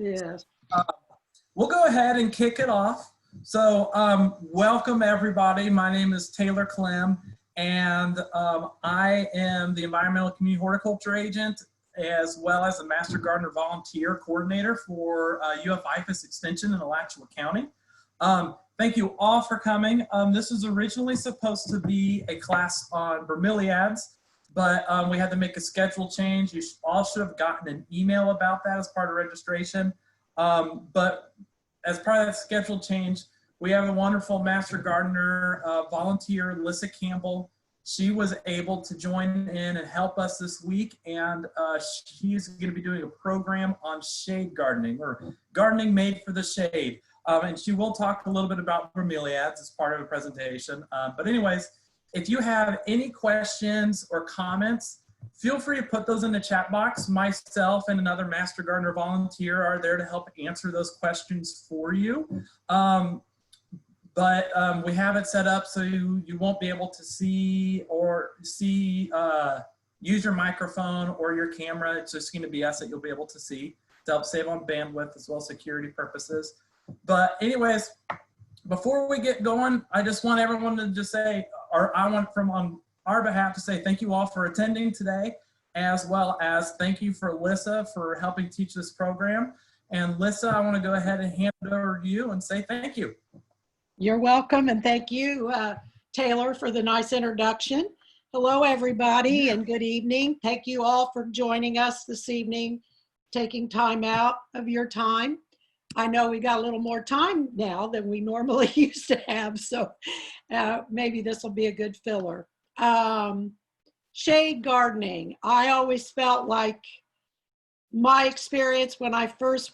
Yes. We'll go ahead and kick it off. So welcome everybody. My name is Taylor Clem, and I am the Environmental Community Horticulture Agent, as well as a Master Gardener Volunteer Coordinator for IFAS Extension in Alachua County. Thank you all for coming. This was originally supposed to be a class on bromeliads, but we had to make a schedule change. You all should have gotten an email about that as part of registration. But as part of that schedule change, we have a wonderful Master Gardener volunteer, Alyssa Campbell. She was able to join in and help us this week, and she's going to be doing a program on shade gardening, or gardening made for the shade. And she will talk a little bit about bromeliads as part of a presentation. But anyways, if you have any questions or comments, feel free to put those in the chat box. Myself and another Master Gardener volunteer are there to help answer those questions for you. But we have it set up so you won't be able to see use your microphone or your camera. It's just going to be us that you'll be able to see to help save on bandwidth as well as security purposes. But anyways, before we get going, I just want everyone to just say, or I want on our behalf to say thank you all for attending today, as well as thank you for Alyssa for helping teach this program. And Alyssa, I want to go ahead and hand it over to you and say thank you. You're welcome, and thank you, Taylor, for the nice introduction. Hello, everybody, and good evening. Thank you all for joining us this evening, taking time out of your time. I know we got a little more time now than we normally used to have, so maybe this will be a good filler. Shade gardening. I always felt like my experience when I first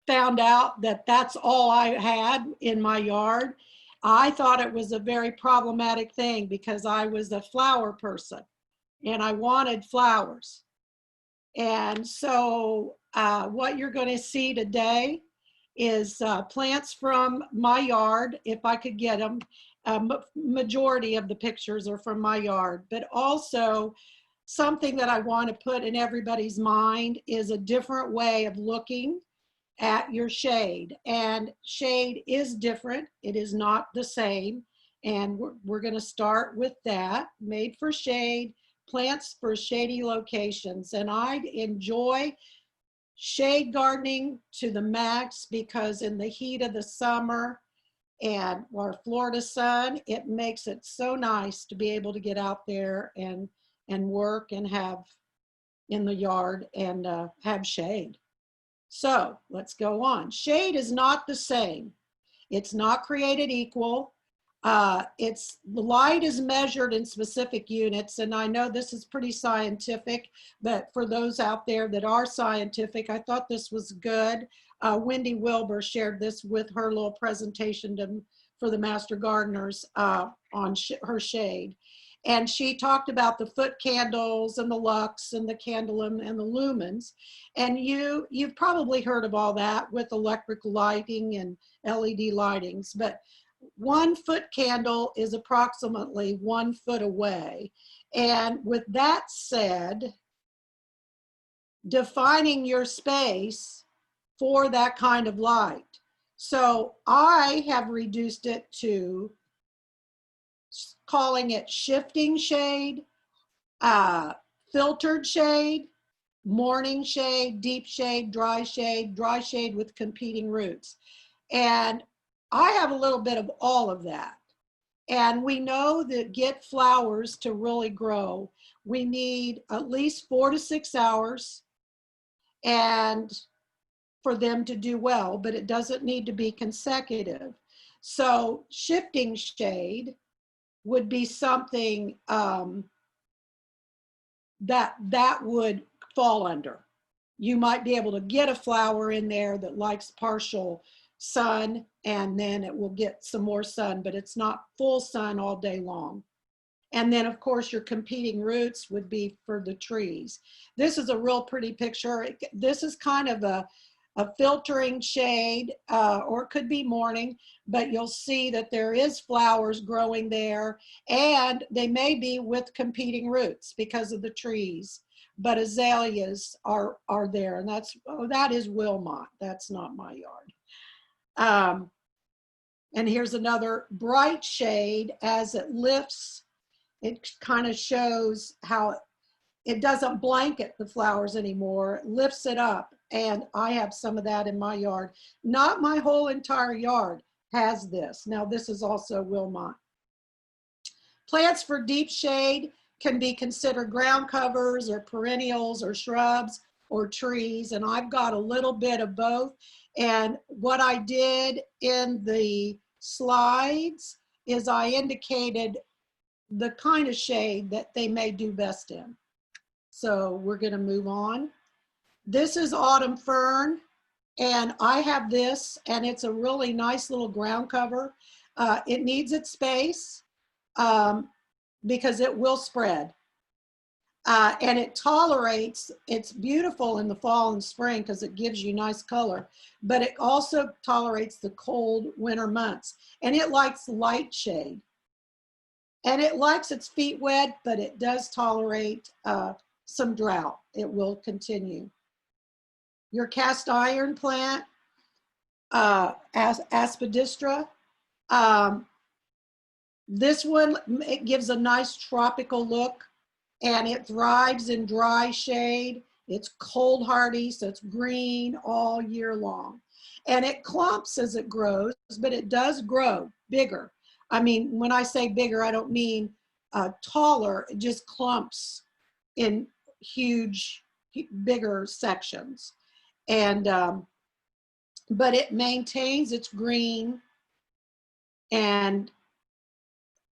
found out that that's all I had in my yard, I thought it was a very problematic thing because I was a flower person and I wanted flowers. And so what you're going to see today is plants from my yard, if I could get them. Majority of the pictures are from my yard, but also something that I want to put in everybody's mind is a different way of looking at your shade. And shade is different. It is not the same. And we're going to start with that. Made for shade, plants for shady locations. And I enjoy shade gardening to the max because in the heat of the summer and our Florida sun, it makes it so nice to be able to get out there and work and have in the yard and have shade. So let's go on. Shade is not the same. It's not created equal. The light is measured in specific units, and I know this is pretty scientific, but for those out there that are scientific, I thought this was good. Wendy Wilbur shared this with her little presentation for the Master Gardeners on her shade. And she talked about the foot candles and the lux and the candelum and the lumens. And you've probably heard of all that with electric lighting and LED lightings, but 1 foot candle is approximately 1 foot away. And with that said, defining your space for that kind of light. So I have reduced it to calling it shifting shade, filtered shade, morning shade, deep shade, dry shade with competing roots. And I have a little bit of all of that. And we know that get flowers to really grow, we need at least 4 to 6 hours and for them to do well, but it doesn't need to be consecutive. So shifting shade would be something that would fall under. You might be able to get a flower in there that likes partial sun, and then it will get some more sun, but it's not full sun all day long. And then of course your competing roots would be for the trees. This is a real pretty picture. This is kind of a filtering shade, or it could be morning, but you'll see that there is flowers growing there, and they may be with competing roots because of the trees. but azaleas are there, and that is Wilmot. That's not my yard. And here's another bright shade. As it lifts, it kind of shows how it doesn't blanket the flowers anymore. It lifts it up, and I have some of that in my yard. Not my whole entire yard has this. Now this is also Wilmot. Plants for deep shade can be considered ground covers or perennials or shrubs or trees, and I've got a little bit of both. And what I did in the slides is I indicated the kind of shade that they may do best in. So we're going to move on. This is autumn fern, and I have this, and it's a really nice little ground cover. It needs its space because it will spread. And it tolerates, it's beautiful in the fall and spring because it gives you nice color, but it also tolerates the cold winter months, and it likes light shade. And it likes its feet wet, but it does tolerate some drought. It will continue. Your cast iron plant, aspidistra. This one, it gives a nice tropical look, and it thrives in dry shade. It's cold hardy, so it's green all year long. And it clumps as it grows, but it does grow bigger. I mean, when I say bigger, I don't mean taller, it just clumps in huge, bigger sections. And, but it maintains its green and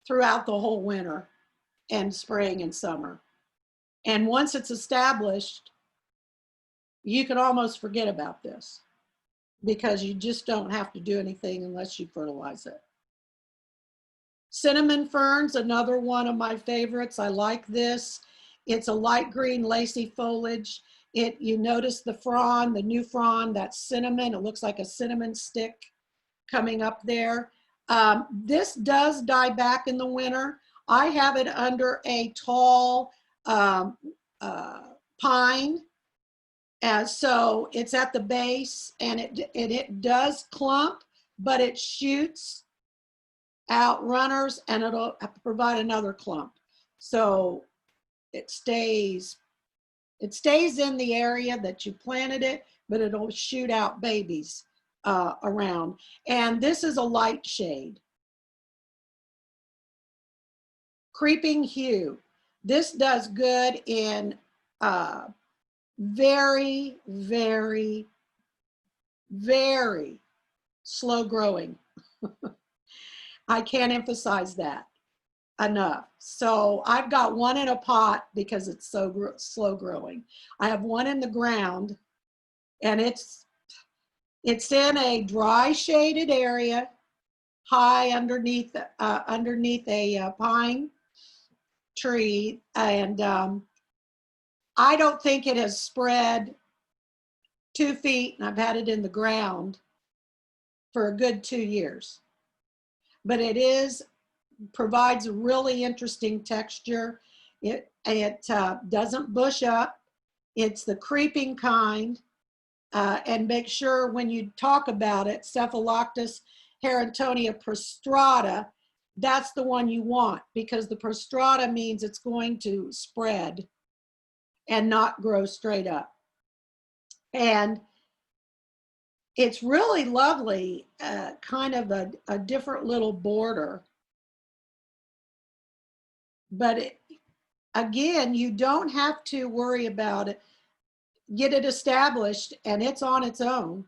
throughout the whole winter and spring and summer. And once it's established, you can almost forget about this because you just don't have to do anything unless you fertilize it. Cinnamon ferns, another one of my favorites. I like this. It's a light green lacy foliage. You notice the frond, the new frond, that's cinnamon. It looks like a cinnamon stick coming up there. This does die back in the winter. I have it under a tall pine. So it's at the base, and it does clump, but it shoots out runners, and it'll provide another clump. So it stays in the area that you planted it, but it'll shoot out babies around. And this is a light shade. Creeping hue. This does good in very, very, very slow growing. I can't emphasize that enough. So I've got one in a pot because it's so slow growing. I have one in the ground, and it's in a dry shaded area, high underneath a pine tree, and I don't think it has spread 2 feet, and I've had it in the ground for a good 2 years. But it provides a really interesting texture. It doesn't bush up. It's the creeping kind. And make sure when you talk about it, Cephaloctus Herontonia prostrata, that's the one you want, because the prostrata means it's going to spread and not grow straight up. And it's really lovely, kind of a different little border. But again, you don't have to worry about it. Get it established, and it's on its own.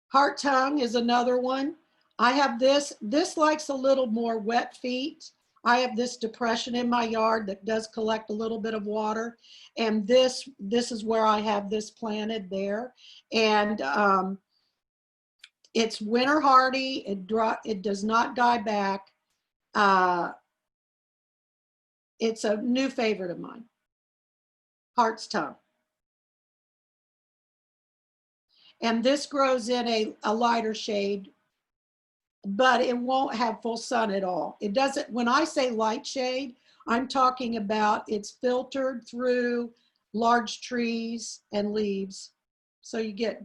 Heart tongue is another one. I have this. This likes a little more wet feet. I have this depression in my yard that does collect a little bit of water. And this is where I have this planted there. And it's winter hardy. It does not die back. It's a new favorite of mine. Heart's tongue. And this grows in a lighter shade, but it won't have full sun at all. It doesn't, when I say light shade, I'm talking about it's filtered through large trees and leaves. So you get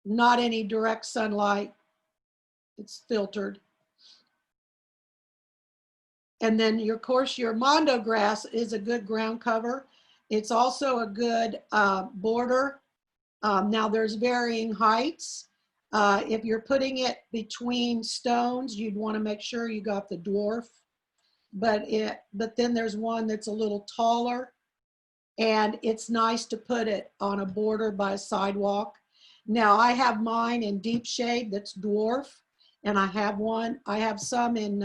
not any direct sunlight. It's filtered. And then of course your mondo grass is a good ground cover. It's also a good border. Now there's varying heights. If you're putting it between stones, you'd want to make sure you got the dwarf. But then there's one that's a little taller, and it's nice to put it on a border by a sidewalk. Now I have mine in deep shade that's dwarf, and I have some in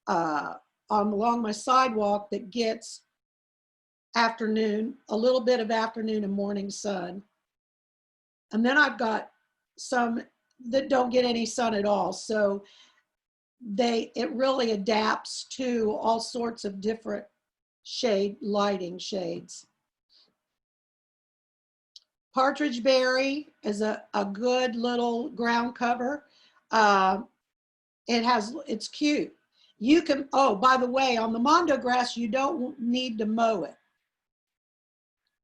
along my sidewalk that gets afternoon, a little bit of afternoon and morning sun. And then I've got some that don't get any sun at all. So it really adapts to all sorts of different lighting shades. Partridge berry is a good little ground cover. It's cute. You can, oh, by the way, on the mondo grass, you don't need to mow it.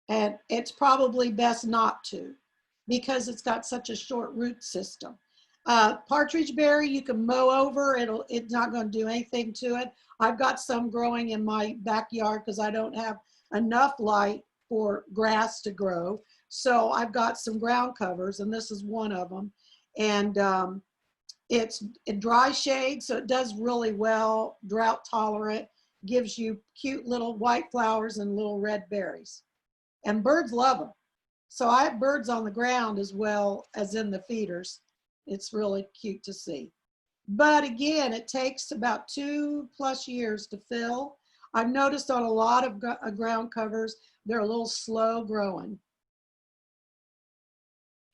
And it's probably best not to, because it's got such a short root system. Partridge berry, you can mow over, it's not going to do anything to it. I've got some growing in my backyard because I don't have enough light for grass to grow. So I've got some ground covers, and this is one of them. And it's a dry shade, so it does really well, drought tolerant, gives you cute little white flowers and little red berries. And birds love them. So I have birds on the ground as well as in the feeders. It's really cute to see. But again, it takes about 2+ years to fill. I've noticed on a lot of ground covers, they're a little slow growing.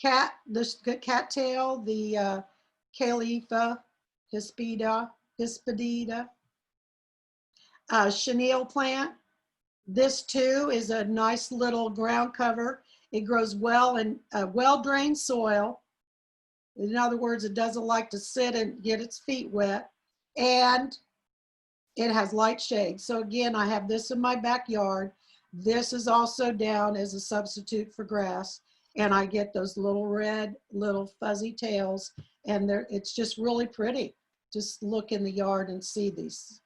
The cattail, the Califa hispidida, chenille plant. This too is a nice little ground cover. It grows well in well-drained soil. In other words, it doesn't like to sit and get its feet wet, and it has light shade. So again, I have this in my backyard. This is also down as a substitute for grass, and I get those little red, little fuzzy tails, and it's just really pretty. Just look in the yard and see these.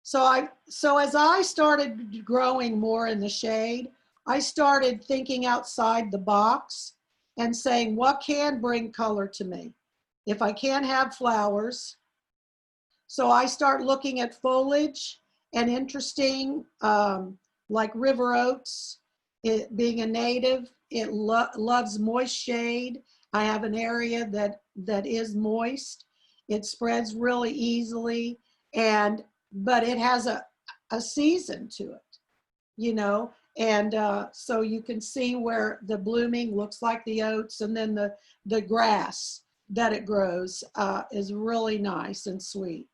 So as I started growing more in the shade, I started thinking outside the box and saying, what can bring color to me? If I can't have flowers. So I start looking at foliage and interesting, like river oats. It being a native, it loves moist shade. I have an area that is moist. It spreads really easily, but it has a season to it, you know. And so you can see where the blooming looks like the oats, and then the grass that it grows is really nice and sweet.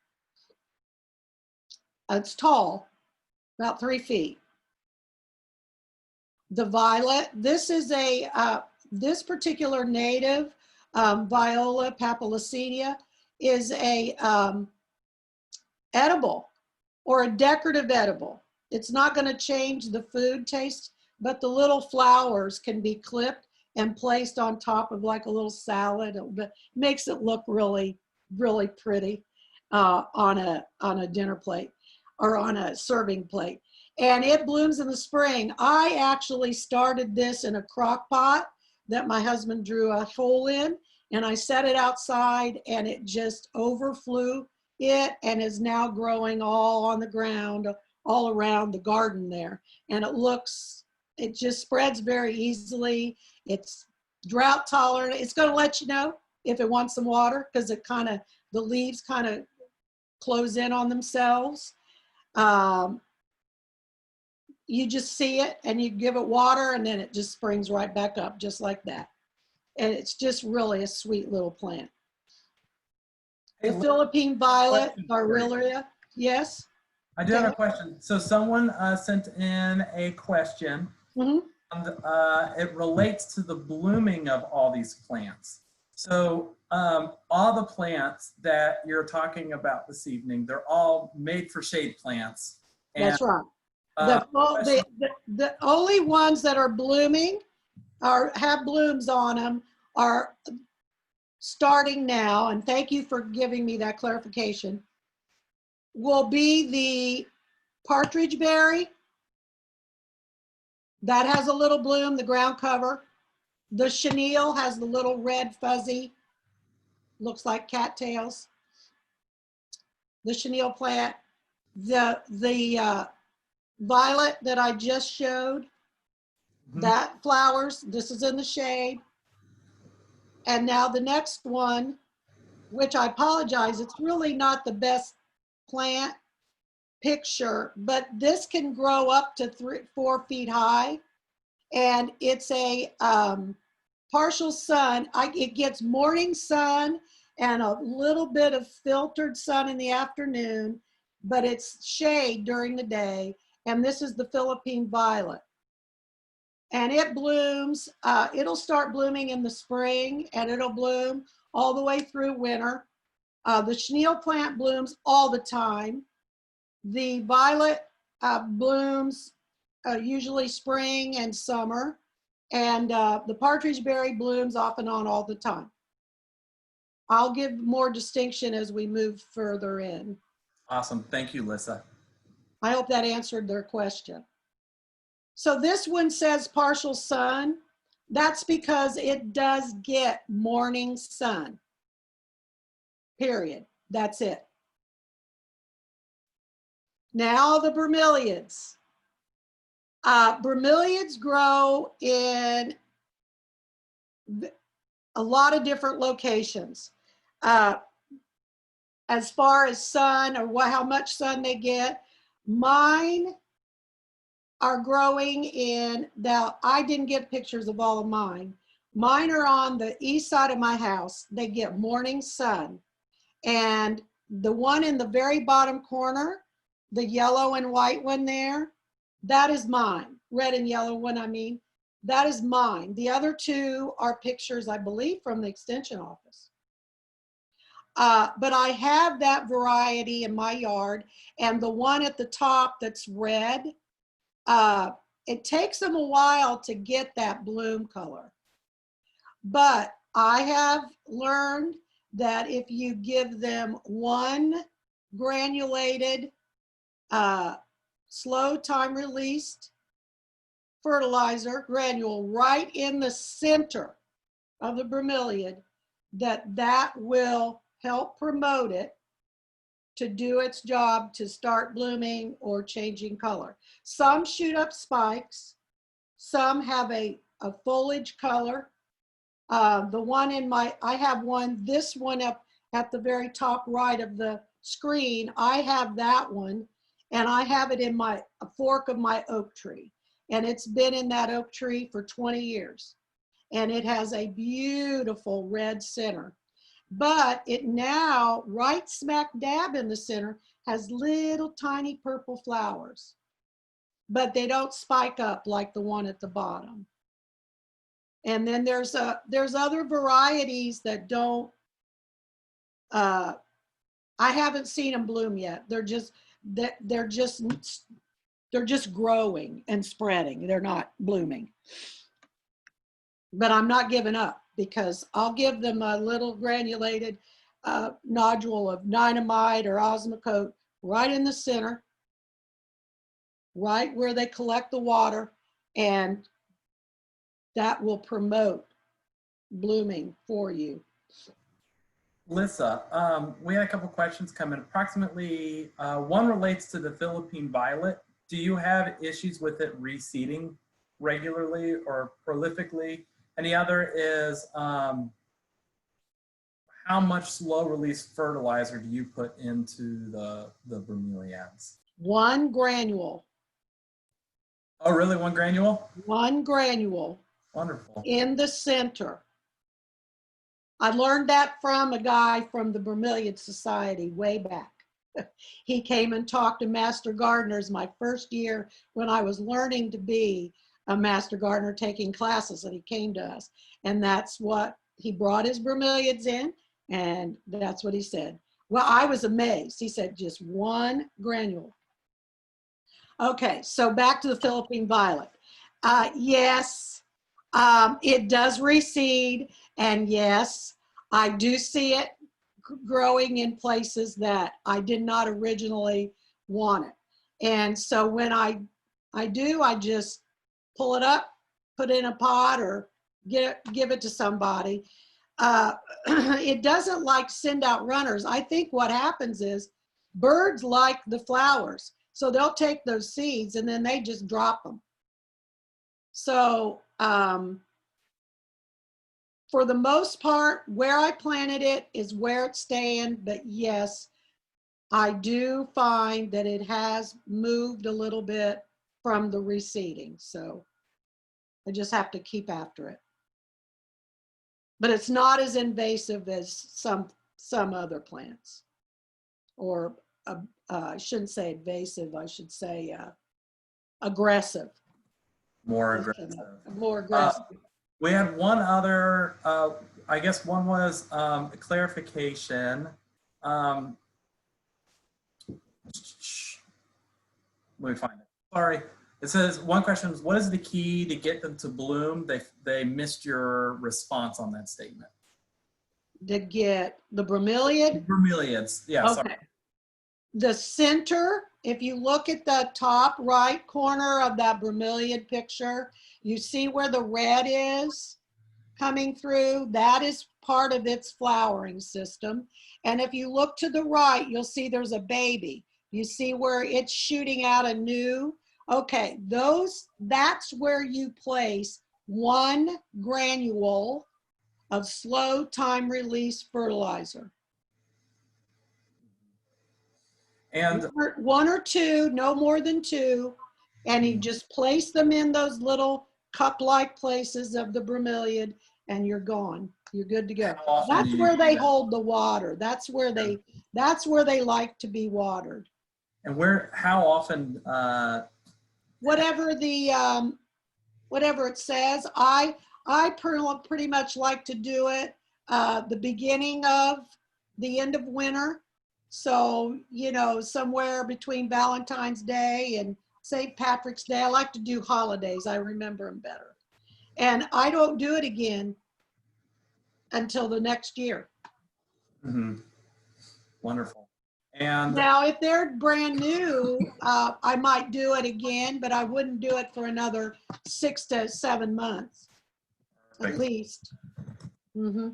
It's tall, about 3 feet. The violet, this is this particular native, Viola papilocenia, is a edible or a decorative edible. It's not going to change the food taste, but the little flowers can be clipped and placed on top of like a little salad. It makes it look really, really pretty on a dinner plate or on a serving plate. And it blooms in the spring. I actually started this in a crock pot that my husband drew a hole in, and I set it outside, and it just overflew it and is now growing all on the ground, all around the garden there. And it just spreads very easily. It's drought tolerant. It's going to let you know if it wants some water, because the leaves kind of close in on themselves. You just see it and you give it water, and then it just springs right back up just like that. And it's just really a sweet little plant. The Philippine violet, Barrelia, yes? I do have a question. So someone sent in a question. Mm-hmm. And it relates to the blooming of all these plants. So all the plants that you're talking about this evening, they're all made for shade plants. And, That's right. The only ones that are blooming or have blooms on them are starting now, and thank you for giving me that clarification, will be the partridge berry. That has a little bloom, the ground cover. The chenille has the little red fuzzy, looks like cattails. The chenille plant. The violet that I just showed, that flowers, this is in the shade. And now the next one, which I apologize, it's really not the best plant picture, but this can grow up to 4 feet high. And it's a partial sun. It gets morning sun and a little bit of filtered sun in the afternoon, but it's shade during the day. And this is the Philippine violet. And it blooms, it'll start blooming in the spring and it'll bloom all the way through winter. The chenille plant blooms all the time. The violet blooms usually spring and summer. And the partridge berry blooms off and on all the time. I'll give more distinction as we move further in. Awesome. Thank you, Lissa. I hope that answered their question. So this one says partial sun. That's because it does get morning sun. Period. That's it. Now the bromeliads. Bromeliads grow in a lot of different locations. As far as sun or how much sun they get, mine are growing in, now I didn't get pictures of all of mine. Mine are on the east side of my house. They get morning sun. And the one in the very bottom corner, the yellow and white one there, that is mine. Red and yellow one, I mean, that is mine. The other two are pictures, I believe, from the extension office. But I have that variety in my yard. And the one at the top that's red, it takes them a while to get that bloom color. But I have learned that if you give them one granulated, slow time released fertilizer granule right in the center of the bromeliad, that will help promote it to do its job to start blooming or changing color. Some shoot up spikes. Some have a foliage color. The one in I have one, this one up at the very top right of the screen, I have that one, and I have it in a fork of my oak tree. And it's been in that oak tree for 20 years. And it has a beautiful red center. But it now, right smack dab in the center, has little tiny purple flowers. But they don't spike up like the one at the bottom. And then there's other varieties that don't, I haven't seen them bloom yet. They're just growing and spreading. They're not blooming. But I'm not giving up, because I'll give them a little granulated nodule of dynamite or osmocote right in the center, right where they collect the water, and that will promote blooming for you. Lissa, we had a couple questions come in. Approximately, one relates to the Philippine violet. Do you have issues with it reseeding regularly or prolifically? And the other is, how much slow release fertilizer do you put into the bromeliads? One granule. Oh, really? One granule? One granule. Wonderful. In the center. I learned that from a guy from the Bromeliad Society way back. He came and talked to master gardeners my first year when I was learning to be a master gardener taking classes, and he came to us. And that's what he brought his bromeliads in, and that's what he said. Well, I was amazed. He said just 1 granule. Okay, so back to the Philippine violet. Yes, it does reseed, and yes, I do see it growing in places that I did not originally want it. And so when I do, I just pull it up, put it in a pot, or give it to somebody. It doesn't like send out runners. I think what happens is birds like the flowers. So they'll take those seeds and then they just drop them. So for the most part, where I planted it is where it's staying. But yes, I do find that it has moved a little bit from the reseeding. So I just have to keep after it. But it's not as invasive as some other plants. Or I shouldn't say invasive, I should say aggressive. More aggressive. More aggressive. We had one other, I guess one was a clarification. Let me find it. Sorry. It says, one question is, what is the key to get them to bloom? They missed your response on that statement. To get the bromeliad? Bromeliads, yeah, okay. Sorry. The center, if you look at the top right corner of that bromeliad picture, you see where the red is coming through. That is part of its flowering system. And if you look to the right, you'll see there's a baby. You see where it's shooting out a new. Okay, that's where you place 1 granule of slow time release fertilizer. And 1 or 2, no more than 2, and you just place them in those little cup-like places of the bromeliad, and you're gone. You're good to go. That's where they hold the water. That's where they like to be watered. And how often? Whatever it says. I pretty much like to do it the beginning of the end of winter. So, you know, somewhere between Valentine's Day and St. Patrick's Day. I like to do holidays. I remember them better. And I don't do it again until the next year. Mm-hmm. Wonderful. And now, if they're brand new, I might do it again, but I wouldn't do it for another 6 to 7 months, at least. Mm-hmm.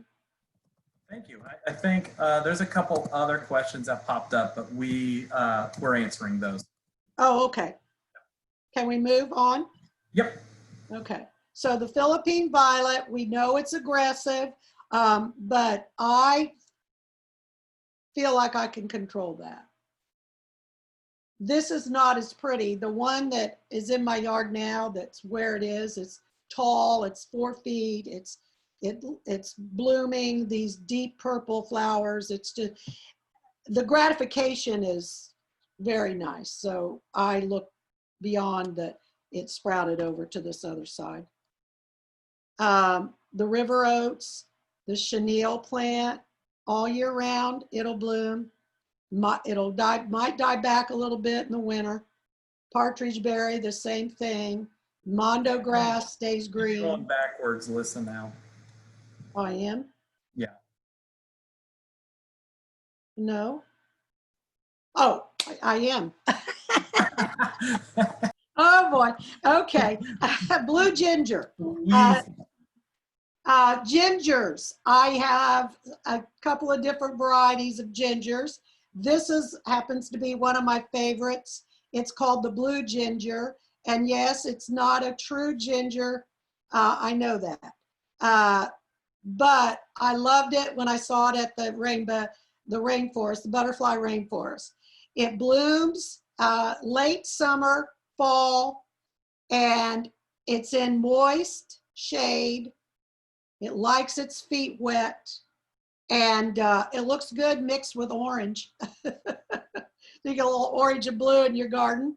Thank you. I think there's a couple other questions that popped up, but we're answering those. Oh, okay. Can we move on? Yep. Okay. So the Philippine violet, we know it's aggressive, but I feel like I can control that. This is not as pretty. The one that is in my yard now, that's where it is, it's tall, it's 4 feet, it's blooming these deep purple flowers. It's just, the gratification is very nice. So I look beyond that it sprouted over to this other side. The river oats, the chenille plant, all year round, it'll bloom. Might die back a little bit in the winter. Partridge berry, the same thing. Mondo grass stays green. You're going backwards, listen now. I am? Yeah. No? Oh, I am. Oh boy, okay. Blue ginger. Gingers, I have a couple of different varieties of gingers. This happens to be one of my favorites. It's called the blue ginger. And yes, it's not a true ginger. I know that. But I loved it when I saw it at the rainforest, the butterfly rainforest. It blooms late summer, fall, and it's in moist shade. It likes its feet wet, and it looks good mixed with orange. You get a little orange and blue in your garden,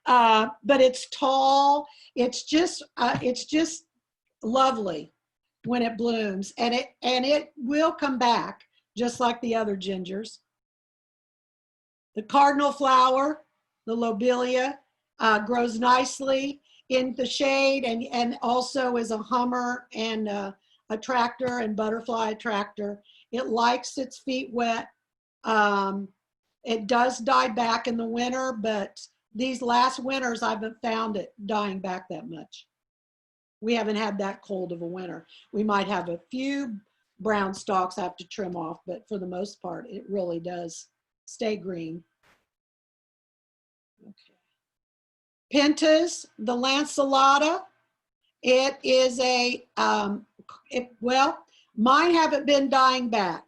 but it's tall. It's just lovely. when it blooms, and it will come back just like the other gingers. The cardinal flower, the lobelia, grows nicely in the shade, and also is a hummer and attractor and butterfly attractor. It likes its feet wet. It does die back in the winter, but these last winters I haven't found it dying back that much. We haven't had that cold of a winter. We might have a few brown stalks I have to trim off, but for the most part, it really does stay green. Okay. Pentas, the lanceolata, it is a, well, mine haven't been dying back.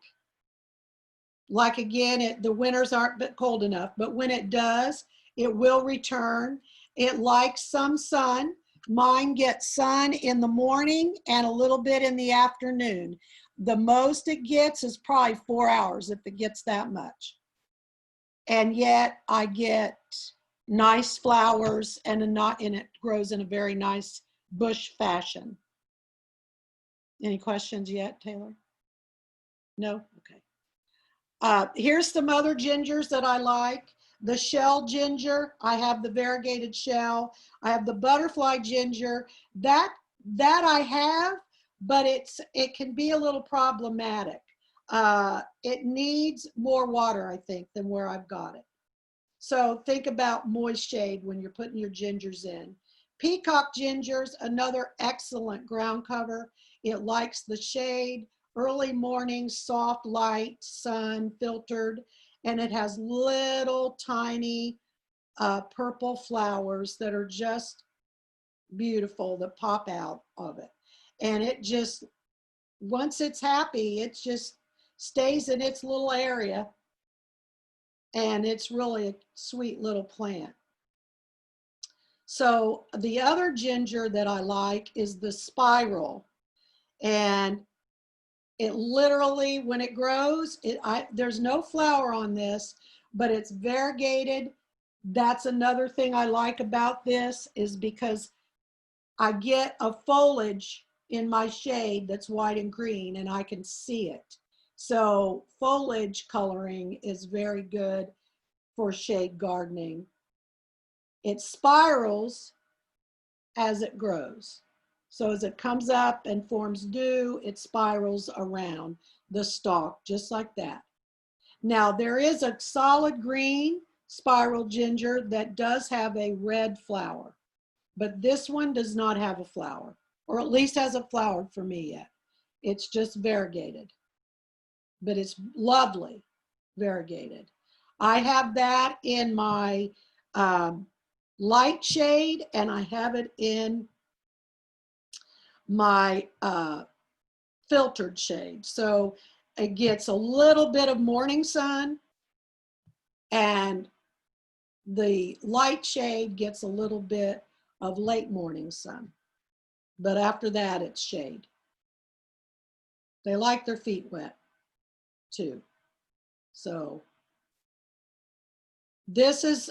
Like again, the winters aren't cold enough, but when it does, it will return. It likes some sun. Mine gets sun in the morning and a little bit in the afternoon. The most it gets is probably 4 hours if it gets that much. And yet I get nice flowers, and it grows in a very nice bush fashion. Any questions yet, Taylor? No? Okay. Here's some other gingers that I like. The shell ginger, I have the variegated shell. I have the butterfly ginger. That I have, but it can be a little problematic. It needs more water, I think, than where I've got it. So think about moist shade when you're putting your gingers in. Peacock gingers, another excellent ground cover. It likes the shade, early morning, soft light, sun filtered, and it has little tiny purple flowers that are just beautiful that pop out of it. And it just, once it's happy, it just stays in its little area. And it's really a sweet little plant. So the other ginger that I like is the spiral. And it literally, when it grows, there's no flower on this, but it's variegated. That's another thing I like about this, is because I get a foliage in my shade that's white and green, and I can see it. So foliage coloring is very good for shade gardening. It spirals as it grows. So as it comes up and forms dew, it spirals around the stalk, just like that. Now there is a solid green spiral ginger that does have a red flower, but this one does not have a flower, or at least hasn't flowered for me yet. It's just variegated, but it's lovely variegated. I have that in my light shade, and I have it in my filtered shade. So it gets a little bit of morning sun, and the light shade gets a little bit of late morning sun. But after that, it's shade. They like their feet wet too. So this is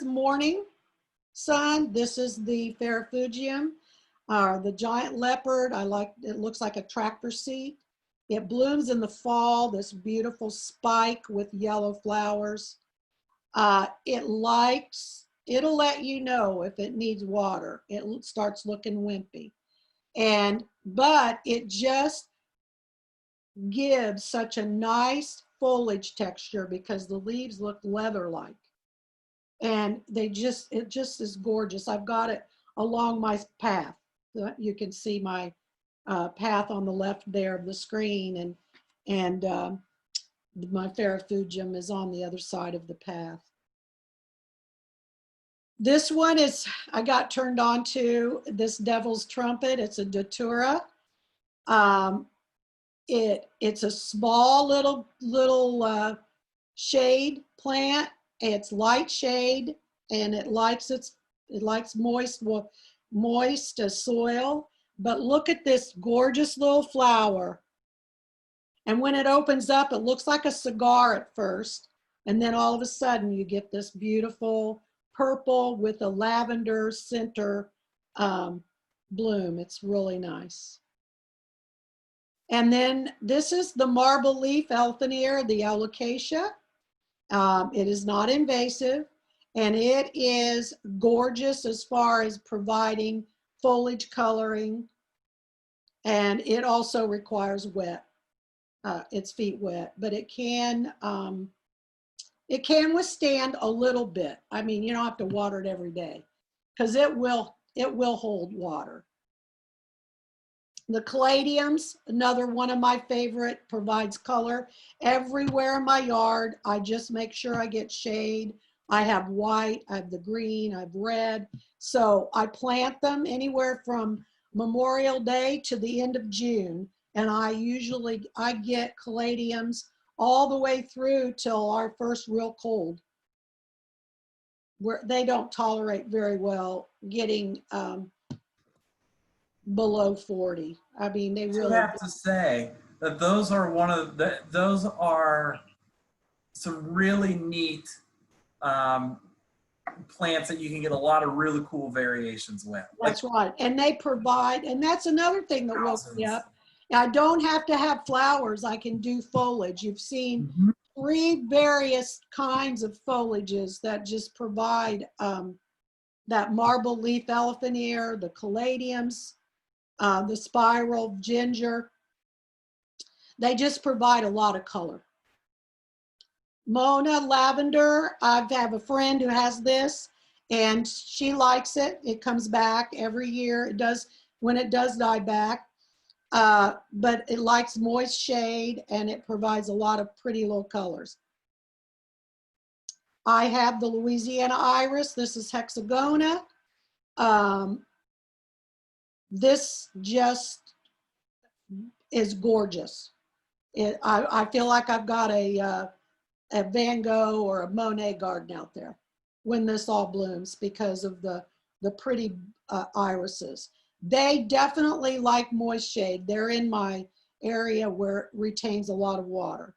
morning sun. This is the Ferrifugium, the giant leopard. I like, it looks like a tractor seat. It blooms in the fall, this beautiful spike with yellow flowers. It'll let you know if it needs water. It starts looking wimpy. But it just gives such a nice foliage texture because the leaves look leather-like. And it just is gorgeous. I've got it along my path. You can see my path on the left there of the screen, and my Ferrifugium is on the other side of the path. This one is, I got turned on to this Devil's Trumpet. It's a datura. It's a small little shade plant. It's light shade, and it likes moist soil. But look at this gorgeous little flower. And when it opens up, it looks like a cigar at first, and then all of a sudden you get this beautiful purple with a lavender center bloom. It's really nice. And then this is the marble leaf elephant ear, the alocasia. It is not invasive, and it is gorgeous as far as providing foliage coloring, and it also requires wet, its feet wet, but it can withstand a little bit. I mean, you don't have to water it every day because it will hold water. The caladiums, another one of my favorite, provides color everywhere in my yard. I just make sure I get shade. I have white, I have the green, I have red. So I plant them anywhere from Memorial Day to the end of June. And I get caladiums all the way through till our first real cold, where they don't tolerate very well getting below 40. I mean, they really. I have to say that those are those are some really neat plants that you can get a lot of really cool variations with. That's right. And they provide, and that's another thing that woke me up. I don't have to have flowers. I can do foliage. You've seen 3 various kinds of foliages that just provide that marble leaf elephant ear, the caladiums, the spiral ginger. They just provide a lot of color. Mona lavender, I have a friend who has this and she likes it. It comes back every year. It does, when it does die back, but it likes moist shade and it provides a lot of pretty little colors. I have the Louisiana iris. This is hexagona. This just is gorgeous. I feel like I've got a Van Gogh or a Monet garden out there when this all blooms because of the pretty irises. They definitely like moist shade. They're in my area where it retains a lot of water.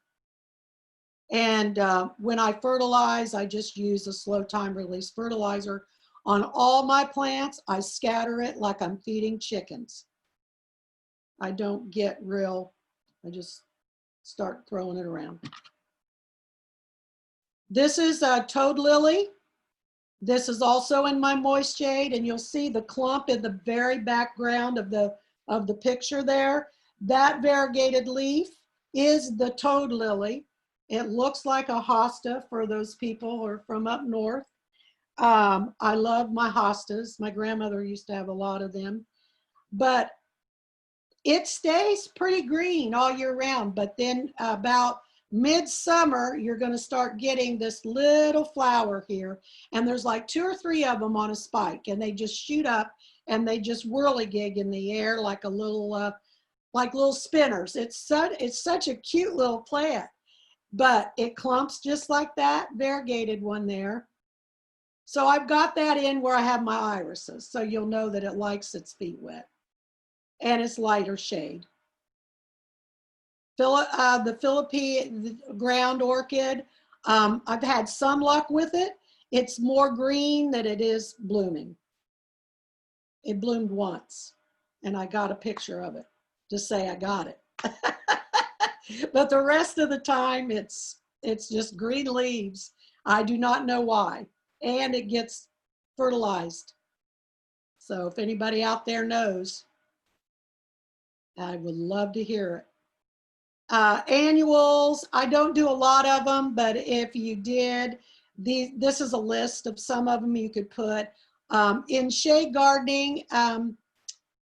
And when I fertilize, I just use a slow time release fertilizer on all my plants. I scatter it like I'm feeding chickens. I don't get real, I just start throwing it around. This is a toad lily. This is also in my moist shade, and you'll see the clump in the very background of the picture there. That variegated leaf is the toad lily. It looks like a hosta for those people who are from up north. I love my hostas. My grandmother used to have a lot of them, but it stays pretty green all year round. But then about midsummer, you're going to start getting this little flower here, and there's like 2 or 3 of them on a spike, and they just shoot up and they just whirligig in the air like a little like little spinners. It's such a cute little plant, but it clumps just like that variegated one there. So I've got that in where I have my irises, so you'll know that it likes its feet wet and it's lighter shade. The Philippine ground orchid, I've had some luck with it. It's more green than it is blooming. It bloomed once, and I got a picture of it to say I got it. But the rest of the time, it's just green leaves. I do not know why, and it gets fertilized. So if anybody out there knows, I would love to hear it. Annuals, I don't do a lot of them, but if you did, this is a list of some of them you could put. In shade gardening,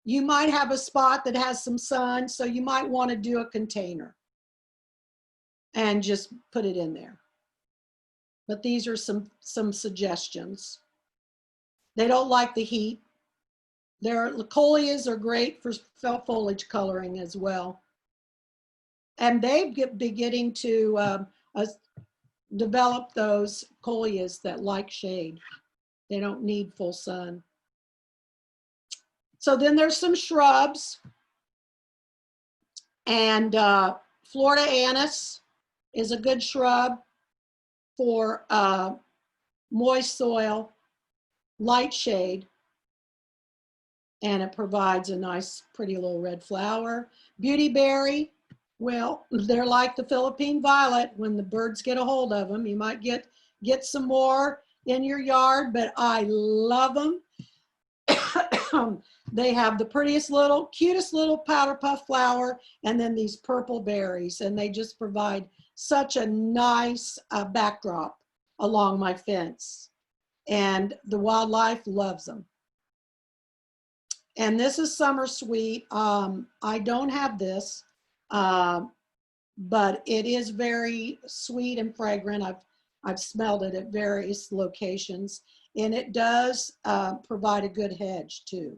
you might have a spot that has some sun, so you might want to do a container and just put it in there. But these are some suggestions. They don't like the heat. Their Lacolias are great for foliage coloring as well. And they've beginning to develop those coleus that like shade. They don't need full sun. So then there's some shrubs. And Florida anise is a good shrub for moist soil, light shade. and it provides a nice, pretty little red flower. Beautyberry, well, they're like the Philippine violet. When the birds get a hold of them, you might get some more in your yard, but I love them. They have the prettiest little, cutest little powder puff flower, and then these purple berries, and they just provide such a nice backdrop along my fence. And the wildlife loves them. And this is summer sweet. I don't have this, but it is very sweet and fragrant. I've smelled it at various locations, and it does provide a good hedge too.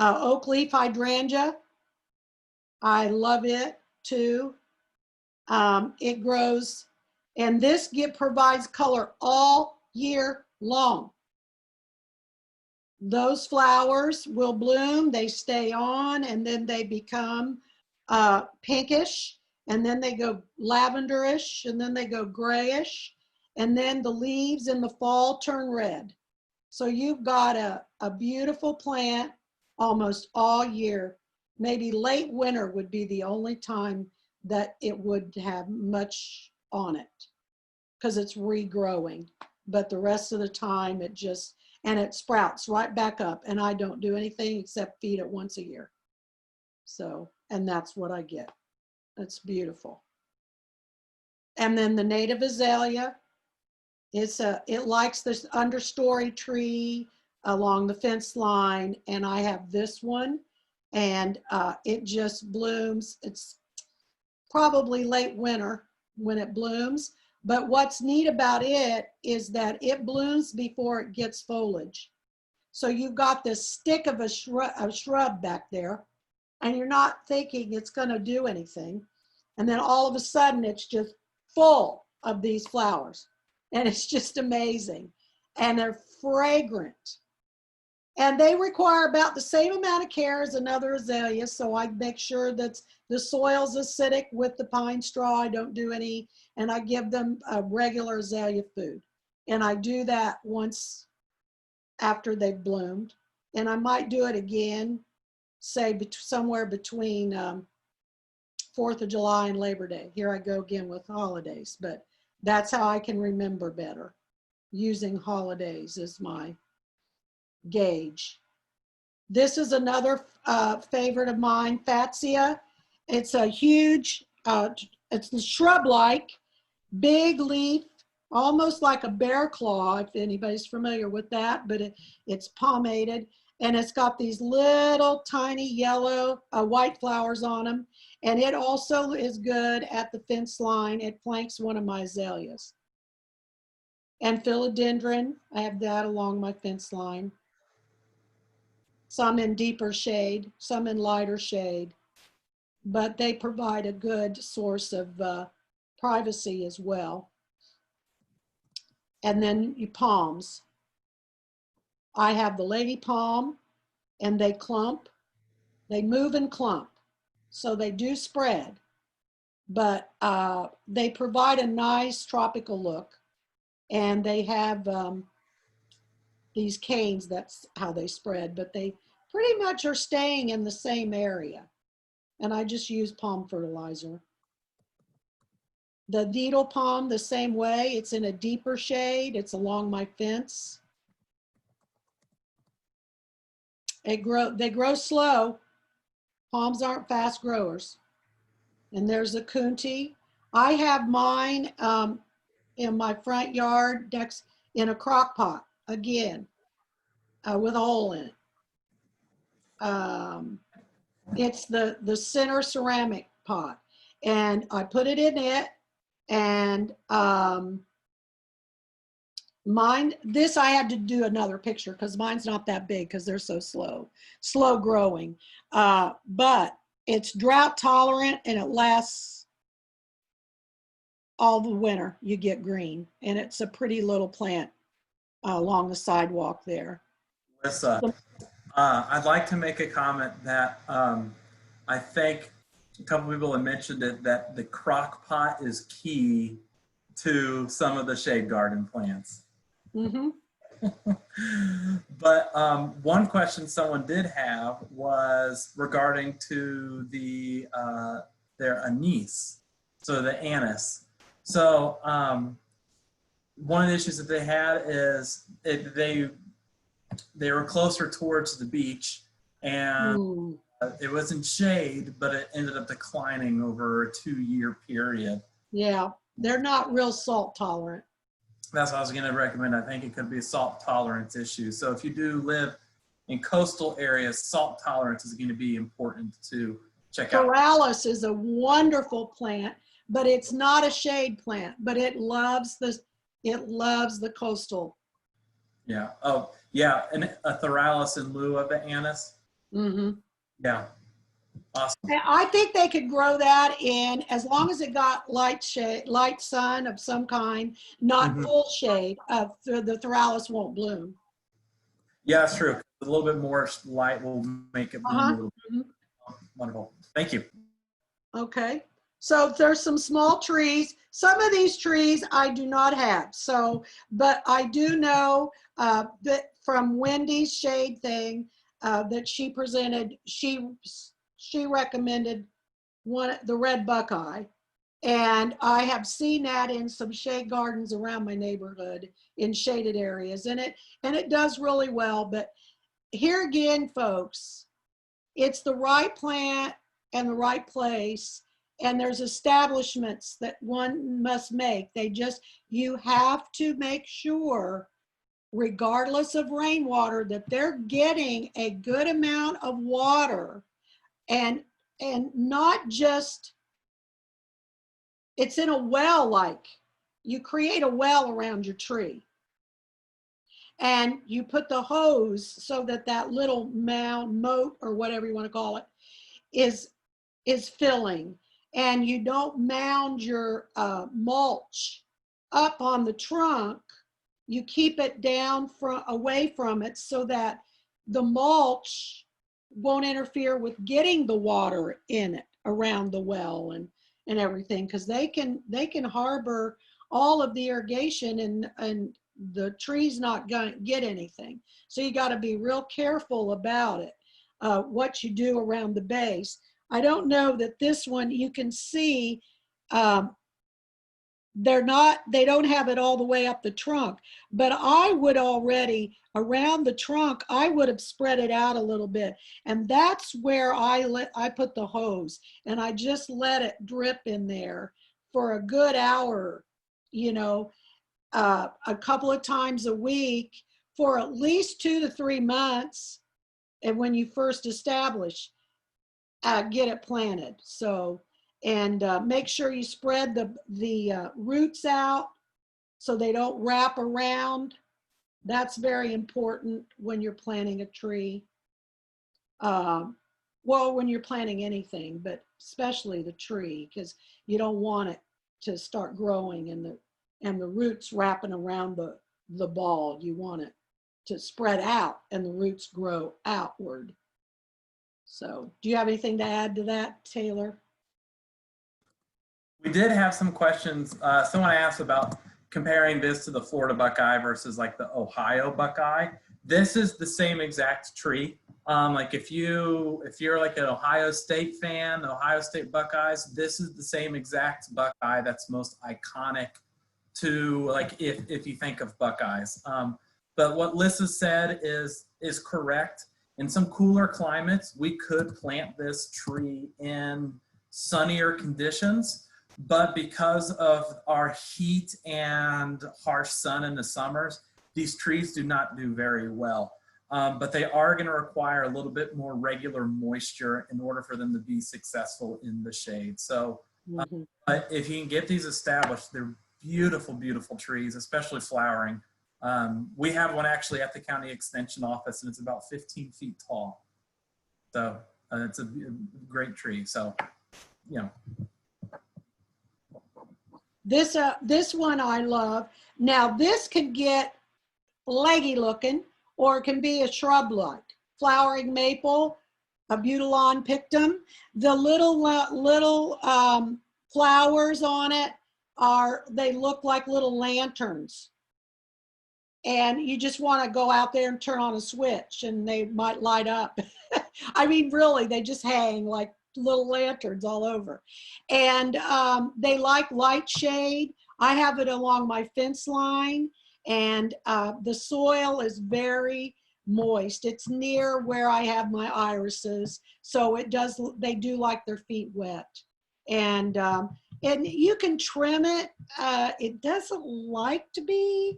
Oak leaf hydrangea, I love it too. It grows, and this provides color all year long. Those flowers will bloom, they stay on, and then they become pinkish, and then they go lavenderish, and then they go grayish, and then the leaves in the fall turn red. So you've got a beautiful plant almost all year. Maybe late winter would be the only time that it would have much on it because it's regrowing. But the rest of the time it just, and it sprouts right back up, and I don't do anything except feed it once a year. So, and that's what I get. It's beautiful. And then the native azalea, it likes this understory tree along the fence line, and I have this one, and it just blooms. It's probably late winter when it blooms, but what's neat about it is that it blooms before it gets foliage. So you've got this stick of a shrub back there, and you're not thinking it's going to do anything, and then all of a sudden it's just full of these flowers, and it's just amazing, and they're fragrant. And they require about the same amount of care as another azalea. So I make sure that the soil's acidic with the pine straw. I don't do any, and I give them a regular azalea food. And I do that once after they've bloomed. And I might do it again, say somewhere between 4th of July and Labor Day. Here I go again with holidays, but that's how I can remember better, using holidays as my gauge. This is another favorite of mine, Fatsia. It's a huge, it's the shrub-like, big leaf, almost like a bear claw, if anybody's familiar with that, but it's pomaded, and it's got these little tiny yellow, white flowers on them, and it also is good at the fence line. It flanks one of my azaleas. And philodendron, I have that along my fence line. Some in deeper shade, some in lighter shade, but they provide a good source of privacy as well. And then palms. I have the lady palm, and they clump. They move and clump, so they do spread, but they provide a nice tropical look, and they have these canes, that's how they spread, but they pretty much are staying in the same area. And I just use palm fertilizer. The needle palm, the same way, it's in a deeper shade, it's along my fence. They grow slow. Palms aren't fast growers. And there's a kunti. I have mine in my front yard next in a crock pot, again, with a hole in it. It's the center ceramic pot, and I put it in it, and mine, this I had to do another picture because mine's not that big because they're so slow growing, but it's drought tolerant and it lasts all the winter. You get green, and it's a pretty little plant along the sidewalk there. Melissa, I'd like to make a comment that I think a couple people have mentioned it, that the crock pot is key to some of the shade garden plants. Mm-hmm. But one question someone did have was regarding to their anise, so the anise. So one of the issues that they had is they were closer towards the beach, and it was in shade, but it ended up declining over a 2-year period. Yeah, they're not real salt tolerant. That's what I was going to recommend. I think it could be a salt tolerance issue. So if you do live in coastal areas, salt tolerance is going to be important to check out. Perenials is a wonderful plant, but it's not a shade plant, but it loves the coastal. Yeah. Oh, yeah. And a Theralis in lieu of the anise. Mm-hmm. Yeah. Awesome. And I think they could grow that in, as long as it got light shade, light sun of some kind, not full shade. The Theralis won't bloom. Yeah, that's true. A little bit more light will make it bloom a little bit. Wonderful. Thank you. Okay. So there's some small trees. Some of these trees I do not have. So, but I do know that from Wendy's shade thing that she presented, she recommended the red buckeye. And I have seen that in some shade gardens around my neighborhood in shaded areas. And it does really well. But here again, folks, it's the right plant and the right place. And there's establishments that one must make. You have to make sure, regardless of rainwater, that they're getting a good amount of water, and not just, it's in a well, like you create a well around your tree. And you put the hose so that that little moat, or whatever you want to call it, is filling. And you don't mound your mulch up on the trunk. You keep it down away from it so that the mulch won't interfere with getting the water in it around the well and everything, because they can harbor all of the irrigation, and the tree's not going to get anything. So you got to be real careful about it, what you do around the base. I don't know that this one, you can see, they don't have it all the way up the trunk, but I would already, around the trunk, I would have spread it out a little bit. And that's where I put the hose, and I just let it drip in there for a good hour, a couple of times a week for at least 2 to 3 months. And when you first establish, get it planted. So, and make sure you spread the roots out so they don't wrap around. That's very important when you're planting a tree. Well, when you're planting anything, but especially the tree, because you don't want it to start growing and the roots wrapping around the ball. You want it to spread out and the roots grow outward. So do you have anything to add to that, Taylor? We did have some questions. Someone asked about comparing this to the Florida buckeye versus like the Ohio buckeye. This is the same exact tree. Like if you're like an Ohio State fan, the Ohio State Buckeyes, this is the same exact buckeye that's most iconic to, like, if you think of Buckeyes. But what Lissa said is correct. In some cooler climates, we could plant this tree in sunnier conditions, but because of our heat and harsh sun in the summers, these trees do not do very well. But they are going to require a little bit more regular moisture in order for them to be successful in the shade. So but if you can get these established, they're beautiful, beautiful trees, especially flowering. We have one actually at the county extension office, and it's about 15 feet tall. So it's a great tree. So, This one I love. Now this can get leggy looking, or it can be a shrub like flowering maple, a Butylon pictum. The little flowers on it they look like little lanterns. and you just want to go out there and turn on a switch and they might light up. I mean, really, they just hang like little lanterns all over. And they like light shade. I have it along my fence line, and the soil is very moist. It's near where I have my irises. So they do like their feet wet. And you can trim it. It doesn't like to be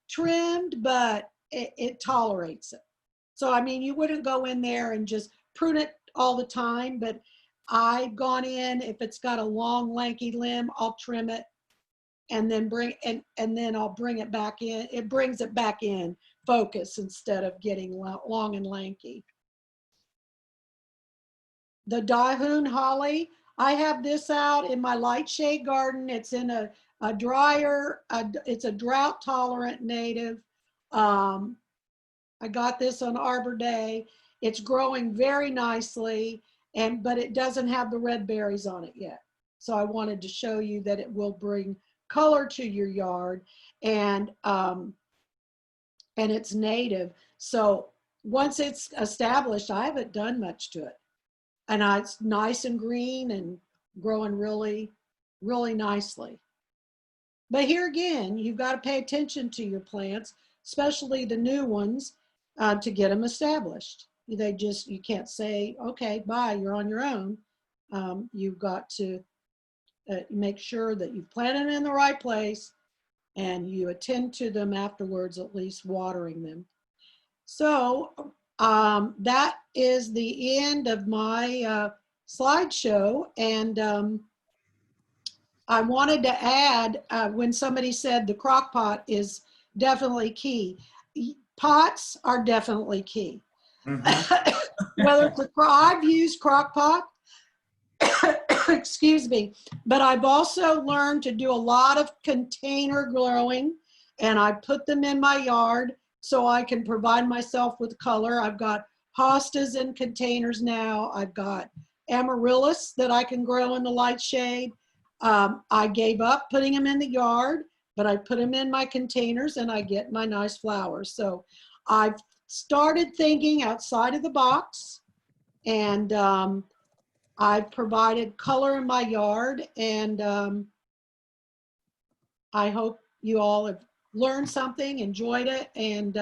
trimmed, but it tolerates it. So, I mean, you wouldn't go in there and just prune it all the time, but I've gone in, if it's got a long, lanky limb, I'll trim it and then then I'll bring it back in. It brings it back in focus instead of getting long and lanky. The Dahoon holly, I have this out in my light shade garden. It's in a drier, it's a drought tolerant native. I got this on Arbor Day. It's growing very nicely, but it doesn't have the red berries on it yet. So I wanted to show you that it will bring color to your yard, and it's native. So once it's established, I haven't done much to it. And it's nice and green and growing really, really nicely. But here again, you've got to pay attention to your plants, especially the new ones, to get them established. You can't say, okay, bye, you're on your own. You've got to make sure that you've planted them in the right place and you attend to them afterwards, at least watering them. So that is the end of my slideshow. And I wanted to add, when somebody said the crock pot is definitely key. Pots are definitely key. Mm-hmm. Whether it's I've used crock pot, excuse me, but I've also learned to do a lot of container growing, and I put them in my yard so I can provide myself with color. I've got hostas in containers now. I've got amaryllis that I can grow in the light shade. I gave up putting them in the yard, but I put them in my containers and I get my nice flowers. So I've started thinking outside of the box, and I've provided color in my yard, and I hope you all have learned something, enjoyed it, and